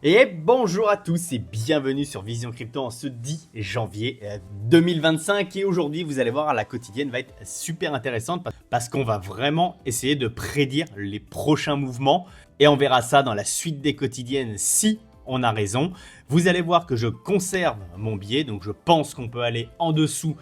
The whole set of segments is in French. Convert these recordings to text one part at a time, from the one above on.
Et bonjour à tous et bienvenue sur Vision Crypto en ce 10 janvier 2025. Et aujourd'hui, vous allez voir, la quotidienne va être super intéressante parce qu'on va vraiment essayer de prédire les prochains mouvements. Et on verra ça dans la suite des quotidiennes si on a raison. Vous allez voir que je conserve mon biais, donc je pense qu'on peut aller en dessous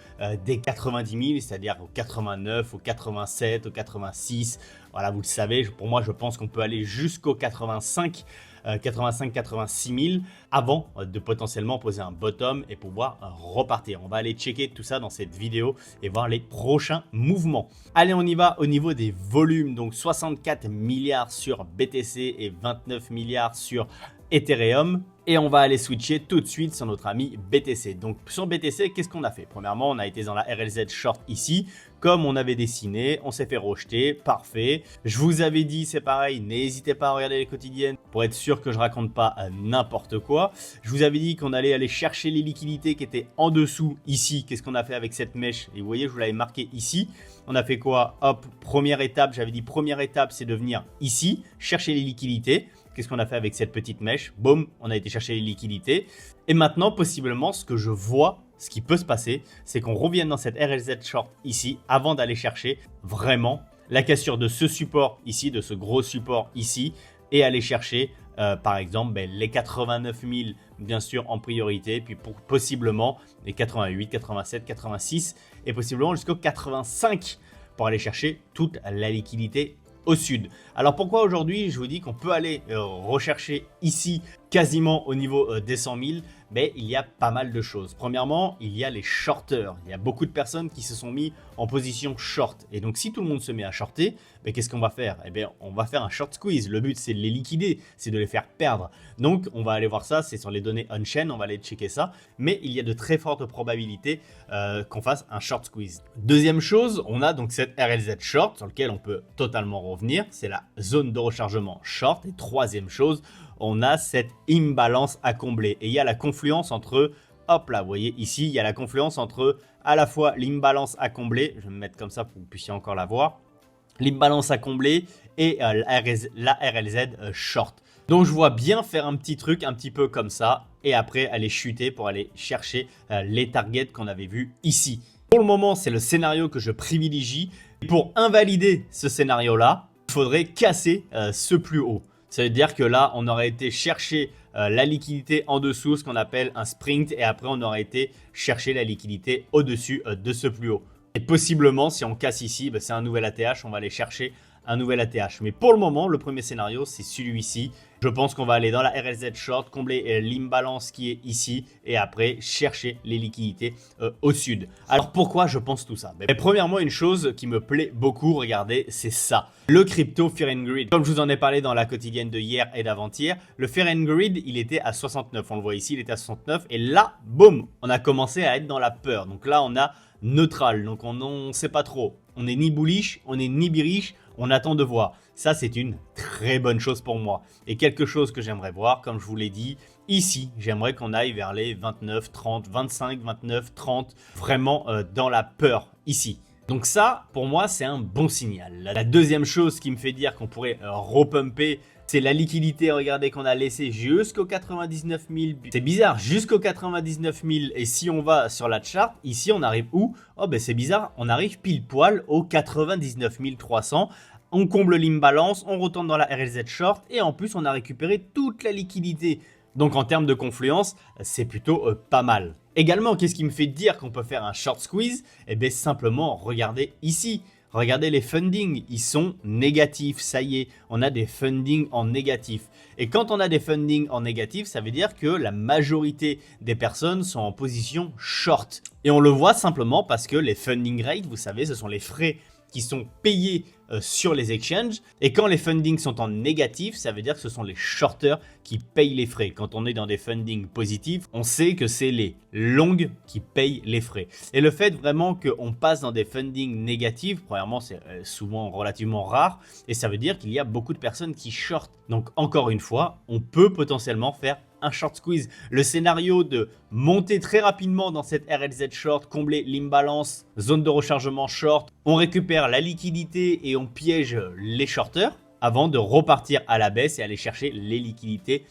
des 90 000, c'est-à-dire aux 89, aux 87, aux 86. Voilà, vous le savez, pour moi, je pense qu'on peut aller jusqu'aux 85-86 000 avant de potentiellement poser un bottom et pouvoir repartir. On va aller checker tout ça dans cette vidéo et voir les prochains mouvements. Allez, on y va au niveau des volumes. Donc 64 milliards sur BTC et 29 milliards sur Ethereum. Et on va aller switcher tout de suite sur notre ami BTC. Donc sur BTC, qu'est-ce qu'on a fait? Premièrement, on a été dans la RLZ short ici, comme on avait dessiné, on s'est fait rejeter, parfait. Je vous avais dit, c'est pareil, n'hésitez pas à regarder les quotidiennes pour être sûr que je raconte pas n'importe quoi. Je vous avais dit qu'on allait aller chercher les liquidités qui étaient en dessous ici. Qu'est-ce qu'on a fait avec cette mèche? Et vous voyez, je vous l'avais marqué ici. On a fait quoi? Hop, première étape, j'avais dit première étape, c'est de venir ici, chercher les liquidités. Qu'est-ce qu'on a fait avec cette petite mèche? Boum, on a été chercher les liquidités. Et maintenant, possiblement, ce que je vois, ce qui peut se passer, c'est qu'on revienne dans cette RLZ short ici, avant d'aller chercher vraiment la cassure de ce support ici, de ce gros support ici, et aller chercher, par exemple, les 89 000, bien sûr, en priorité, puis possiblement les 88, 87, 86, et possiblement jusqu'au 85 pour aller chercher toute la liquidité au sud. Alors pourquoi aujourd'hui je vous dis qu'on peut aller rechercher ici quasiment au niveau des 100 000? Mais il y a pas mal de choses. Premièrement, il y a les shorters. Il y a beaucoup de personnes qui se sont mis en position short. Et donc si tout le monde se met à shorter, qu'est-ce qu'on va faire? Eh bien, on va faire un short squeeze. Le but, c'est de les liquider, c'est de les faire perdre. Donc on va aller voir ça, c'est sur les données on-chain, on va aller checker ça. Mais il y a de très fortes probabilités qu'on fasse un short squeeze. Deuxième chose, on a donc cette RLZ short sur lequel on peut totalement revenir. C'est la zone de rechargement short. Et troisième chose, on a cette imbalance à combler. Et il y a la confluence entre, hop là, vous voyez ici, il y a la confluence entre à la fois l'imbalance à combler, je vais me mettre comme ça pour que vous puissiez encore la voir, l'imbalance à combler et la RLZ short. Donc je vois bien faire un petit truc un petit peu comme ça et après aller chuter pour aller chercher les targets qu'on avait vus ici. Pour le moment, c'est le scénario que je privilégie. Et pour invalider ce scénario-là, il faudrait casser ce plus haut. Ça veut dire que là, on aurait été chercher la liquidité en dessous, ce qu'on appelle un sprint, et après, on aurait été chercher la liquidité au-dessus de ce plus haut. Et possiblement, si on casse ici, c'est un nouvel ATH, on va aller chercher un nouvel ATH. Mais pour le moment, le premier scénario, c'est celui-ci. Je pense qu'on va aller dans la RLZ short, combler l'imbalance qui est ici et après chercher les liquidités au sud. Alors pourquoi je pense tout ça? Premièrement, une chose qui me plaît beaucoup, regardez, c'est ça. Le crypto Fear and Greed. Comme je vous en ai parlé dans la quotidienne de hier et d'avant-hier, le Fear and Greed, il était à 69. On le voit ici, il était à 69. Et là, boum, on a commencé à être dans la peur. Donc là, on a neutral. Donc on ne sait pas trop. On n'est ni bullish, on n'est ni bearish. On attend de voir. Ça, c'est une très bonne chose pour moi. Et quelque chose que j'aimerais voir, comme je vous l'ai dit, ici, j'aimerais qu'on aille vers les 29, 30, 25, 29, 30, vraiment dans la peur ici. Donc ça, pour moi, c'est un bon signal. La deuxième chose qui me fait dire qu'on pourrait repumper, c'est la liquidité, regardez, qu'on a laissé jusqu'aux 99 000. C'est bizarre, jusqu'aux 99 000. Et si on va sur la chart, ici, on arrive où? Oh, c'est bizarre, on arrive pile poil aux 99 300. On comble l'imbalance, on retourne dans la RLZ short et en plus, on a récupéré toute la liquidité. Donc, en termes de confluence, c'est plutôt pas mal. Également, qu'est-ce qui me fait dire qu'on peut faire un short squeeze? Eh bien, simplement, regardez ici. Regardez les fundings, ils sont négatifs, ça y est, on a des fundings en négatif. Et quand on a des fundings en négatif, ça veut dire que la majorité des personnes sont en position short. Et on le voit simplement parce que les funding rates, vous savez, ce sont les frais qui sont payés sur les exchanges. Et quand les fundings sont en négatif, ça veut dire que ce sont les shorters qui payent les frais. Quand on est dans des fundings positifs, on sait que c'est les longues qui payent les frais. Et le fait vraiment qu'on passe dans des fundings négatifs, premièrement, c'est souvent relativement rare. Et ça veut dire qu'il y a beaucoup de personnes qui shortent. Donc encore une fois, on peut potentiellement faire un short squeeze. Le scénario de monter très rapidement dans cette RLZ short, combler l'imbalance, zone de rechargement short, on récupère la liquidité et on piège les shorters. avant de repartir à la baisse et aller chercher les liquidités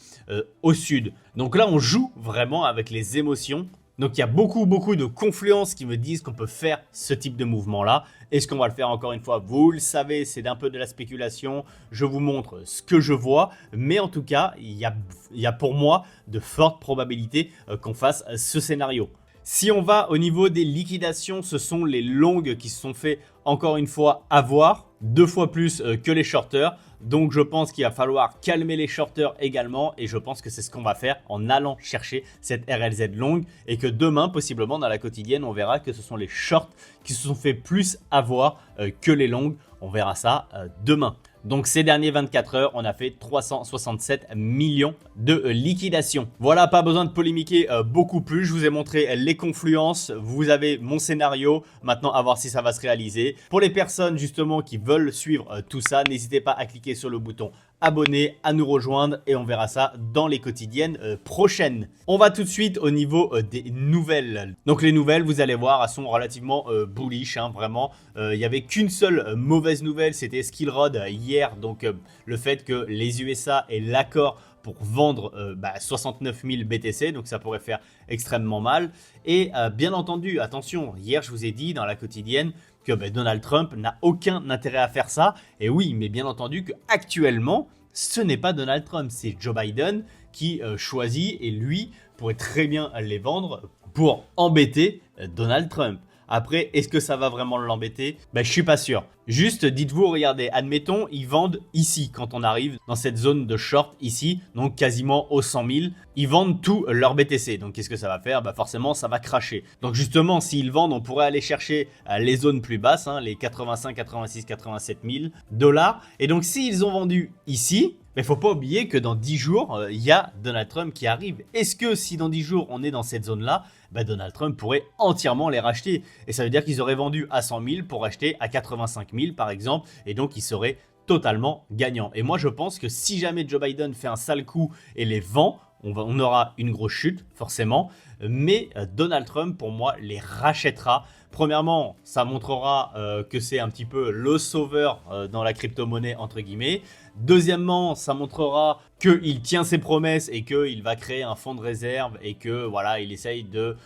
au sud. Donc là, on joue vraiment avec les émotions. Donc il y a beaucoup de confluences qui me disent qu'on peut faire ce type de mouvement-là. Est-ce qu'on va le faire encore une fois? Vous le savez, c'est un peu de la spéculation. Je vous montre ce que je vois. Mais en tout cas, il y a pour moi de fortes probabilités qu'on fasse ce scénario. Si on va au niveau des liquidations, ce sont les longues qui se sont fait encore une fois avoir, 2 fois plus que les shorters. Donc je pense qu'il va falloir calmer les shorters également et je pense que c'est ce qu'on va faire en allant chercher cette RLZ longue et que demain, possiblement dans la quotidienne, on verra que ce sont les shorts qui se sont fait plus avoir que les longues. On verra ça demain. Donc ces derniers 24 heures, on a fait 367 millions de liquidations. Voilà, pas besoin de polémiquer beaucoup plus. Je vous ai montré les confluences. Vous avez mon scénario. Maintenant, à voir si ça va se réaliser. Pour les personnes justement qui veulent suivre tout ça, n'hésitez pas à cliquer sur le bouton abonner, à nous rejoindre et on verra ça dans les quotidiennes prochaines. On va tout de suite au niveau des nouvelles. Donc les nouvelles, vous allez voir, elles sont relativement bullish, hein, vraiment. Il n'y avait qu'une seule mauvaise nouvelle, c'était Skillrod hier. Donc le fait que les USA aient l'accord pour vendre 69 000 BTC, donc ça pourrait faire extrêmement mal. Et bien entendu, attention, hier je vous ai dit dans la quotidienne que Donald Trump n'a aucun intérêt à faire ça. Et oui, mais bien entendu qu'actuellement, ce n'est pas Donald Trump, c'est Joe Biden qui choisit et lui pourrait très bien les vendre pour embêter Donald Trump. Après, est-ce que ça va vraiment l'embêter? Je suis pas sûr. Juste, dites-vous, regardez, admettons, ils vendent ici, quand on arrive dans cette zone de short ici, donc quasiment aux 100 000, ils vendent tout leur BTC. Donc, qu'est-ce que ça va faire? Forcément, ça va cracher. Donc, justement, s'ils vendent, on pourrait aller chercher les zones plus basses, hein, les 85, 86, 87 000 $. Et donc, s'ils ont vendu ici, il ne faut pas oublier que dans 10 jours, il y a Donald Trump qui arrive. Est-ce que si dans 10 jours, on est dans cette zone-là, Donald Trump pourrait entièrement les racheter? Et ça veut dire qu'ils auraient vendu à 100 000 pour acheter à 85 000 par exemple. Et donc, ils seraient totalement gagnants. Et moi, je pense que si jamais Joe Biden fait un sale coup et les vend, on aura une grosse chute, forcément. Mais Donald Trump, pour moi, les rachètera. Premièrement, ça montrera que c'est un petit peu le sauveur dans la crypto-monnaie, entre guillemets. Deuxièmement, ça montrera qu'il tient ses promesses et qu'il va créer un fonds de réserve et que voilà, il essaye de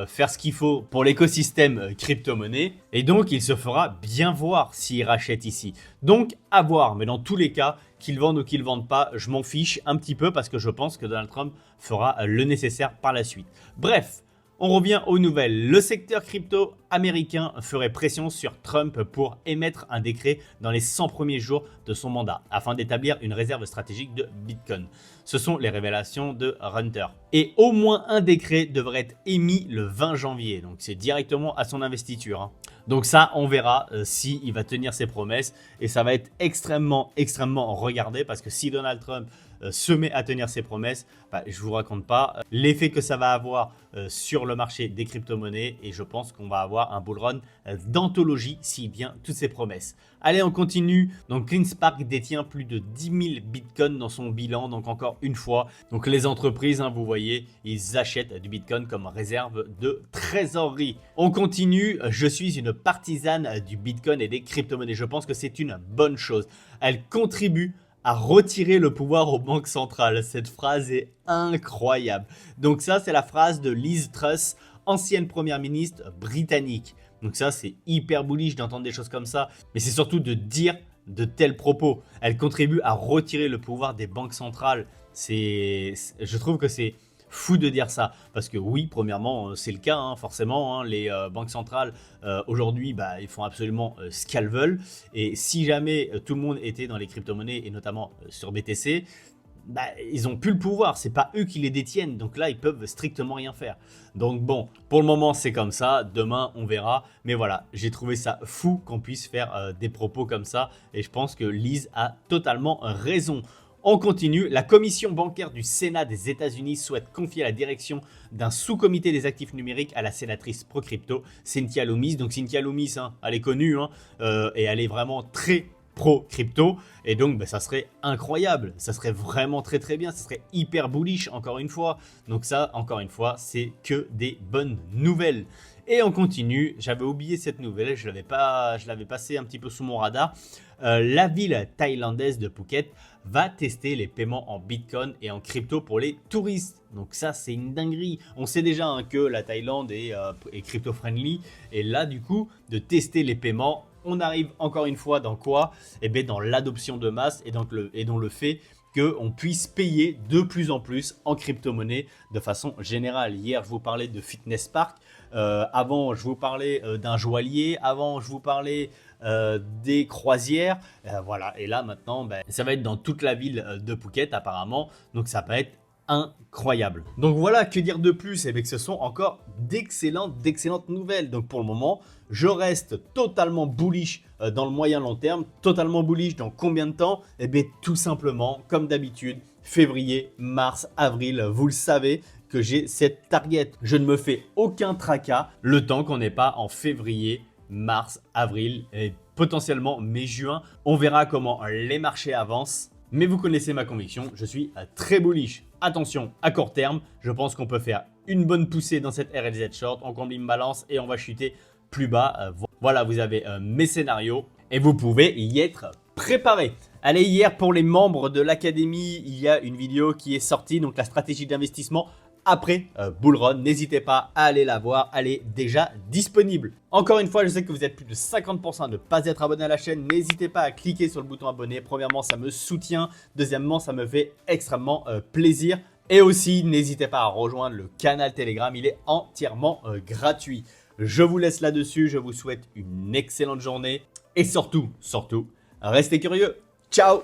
faire ce qu'il faut pour l'écosystème crypto-monnaie. Et donc, il se fera bien voir s'il rachète ici. Donc, à voir. Mais dans tous les cas, qu'ils vendent ou qu'ils ne vendent pas, je m'en fiche un petit peu parce que je pense que Donald Trump fera le nécessaire par la suite. Bref. On revient aux nouvelles. Le secteur crypto américain ferait pression sur Trump pour émettre un décret dans les 100 premiers jours de son mandat afin d'établir une réserve stratégique de Bitcoin. Ce sont les révélations de Hunter. Et au moins un décret devrait être émis le 20 janvier. Donc c'est directement à son investiture, hein. Donc ça, on verra s'il va tenir ses promesses. Et ça va être extrêmement regardé parce que si Donald Trump se met à tenir ses promesses, je vous raconte pas l'effet que ça va avoir sur le marché des crypto-monnaies et je pense qu'on va avoir un bull run d'anthologie s'il tient toutes ses promesses. Allez, on continue. Donc CleanSpark détient plus de 10 000 bitcoins dans son bilan, donc encore une fois. Donc les entreprises, hein, vous voyez, ils achètent du bitcoin comme réserve de trésorerie. On continue. Je suis une partisane du bitcoin et des crypto-monnaies. Je pense que c'est une bonne chose. Elle contribue à retirer le pouvoir aux banques centrales. Cette phrase est incroyable. Donc ça, c'est la phrase de Liz Truss, ancienne première ministre britannique. Donc ça, c'est hyper bullish d'entendre des choses comme ça. Mais c'est surtout de dire de tels propos. Elle contribue à retirer le pouvoir des banques centrales. Je trouve que c'est fou de dire ça, parce que oui, premièrement, c'est le cas, hein, forcément, hein, les banques centrales aujourd'hui, ils font absolument ce qu'elles veulent, et si jamais tout le monde était dans les crypto-monnaies, et notamment sur BTC, ils n'ont plus le pouvoir, c'est pas eux qui les détiennent, donc là, ils peuvent strictement rien faire. Donc bon, pour le moment, c'est comme ça, demain, on verra, mais voilà, j'ai trouvé ça fou qu'on puisse faire des propos comme ça, et je pense que Liz a totalement raison. On continue. La commission bancaire du Sénat des États-Unis souhaite confier la direction d'un sous-comité des actifs numériques à la sénatrice pro-crypto, Cynthia Lummis. Donc Cynthia Lummis, hein, elle est connue et elle est vraiment très pro-crypto. Et donc, ça serait incroyable. Ça serait vraiment très bien. Ça serait hyper bullish, encore une fois. Donc ça, encore une fois, c'est que des bonnes nouvelles. Et on continue, j'avais oublié cette nouvelle, je l'avais passé un petit peu sous mon radar. La ville thaïlandaise de Phuket va tester les paiements en Bitcoin et en crypto pour les touristes. Donc ça, c'est une dinguerie. On sait déjà que la Thaïlande est crypto-friendly. Et là, du coup, de tester les paiements, on arrive encore une fois dans quoi? Eh bien, dans l'adoption de masse et dans le fait qu'on puisse payer de plus en plus en crypto-monnaie de façon générale. Hier, je vous parlais de Fitness Park. Avant, je vous parlais d'un joaillier. Avant, je vous parlais des croisières. Voilà. Et là, maintenant, ça va être dans toute la ville de Phuket apparemment. Donc, ça va être incroyable. Donc voilà, que dire de plus? Et bien que ce sont encore d'excellentes nouvelles. Donc pour le moment, je reste totalement bullish dans le moyen long terme. Totalement bullish dans combien de temps? Et bien tout simplement, comme d'habitude, février, mars, avril, vous le savez que j'ai cette target. Je ne me fais aucun tracas le temps qu'on n'est pas en février, mars, avril et potentiellement mai, juin. On verra comment les marchés avancent. Mais vous connaissez ma conviction, je suis très bullish. Attention, à court terme, je pense qu'on peut faire une bonne poussée dans cette RLZ short, on combine balance et on va chuter plus bas. Voilà, vous avez mes scénarios et vous pouvez y être préparé. Allez, hier pour les membres de l'académie, il y a une vidéo qui est sortie, donc la stratégie d'investissement après Bull Run. N'hésitez pas à aller la voir, elle est déjà disponible. Encore une fois, je sais que vous êtes plus de 50% à ne pas être abonné à la chaîne. N'hésitez pas à cliquer sur le bouton abonné. Premièrement, ça me soutient. Deuxièmement, ça me fait extrêmement plaisir. Et aussi, n'hésitez pas à rejoindre le canal Telegram. Il est entièrement gratuit. Je vous laisse là-dessus. Je vous souhaite une excellente journée. Et surtout, restez curieux. Ciao!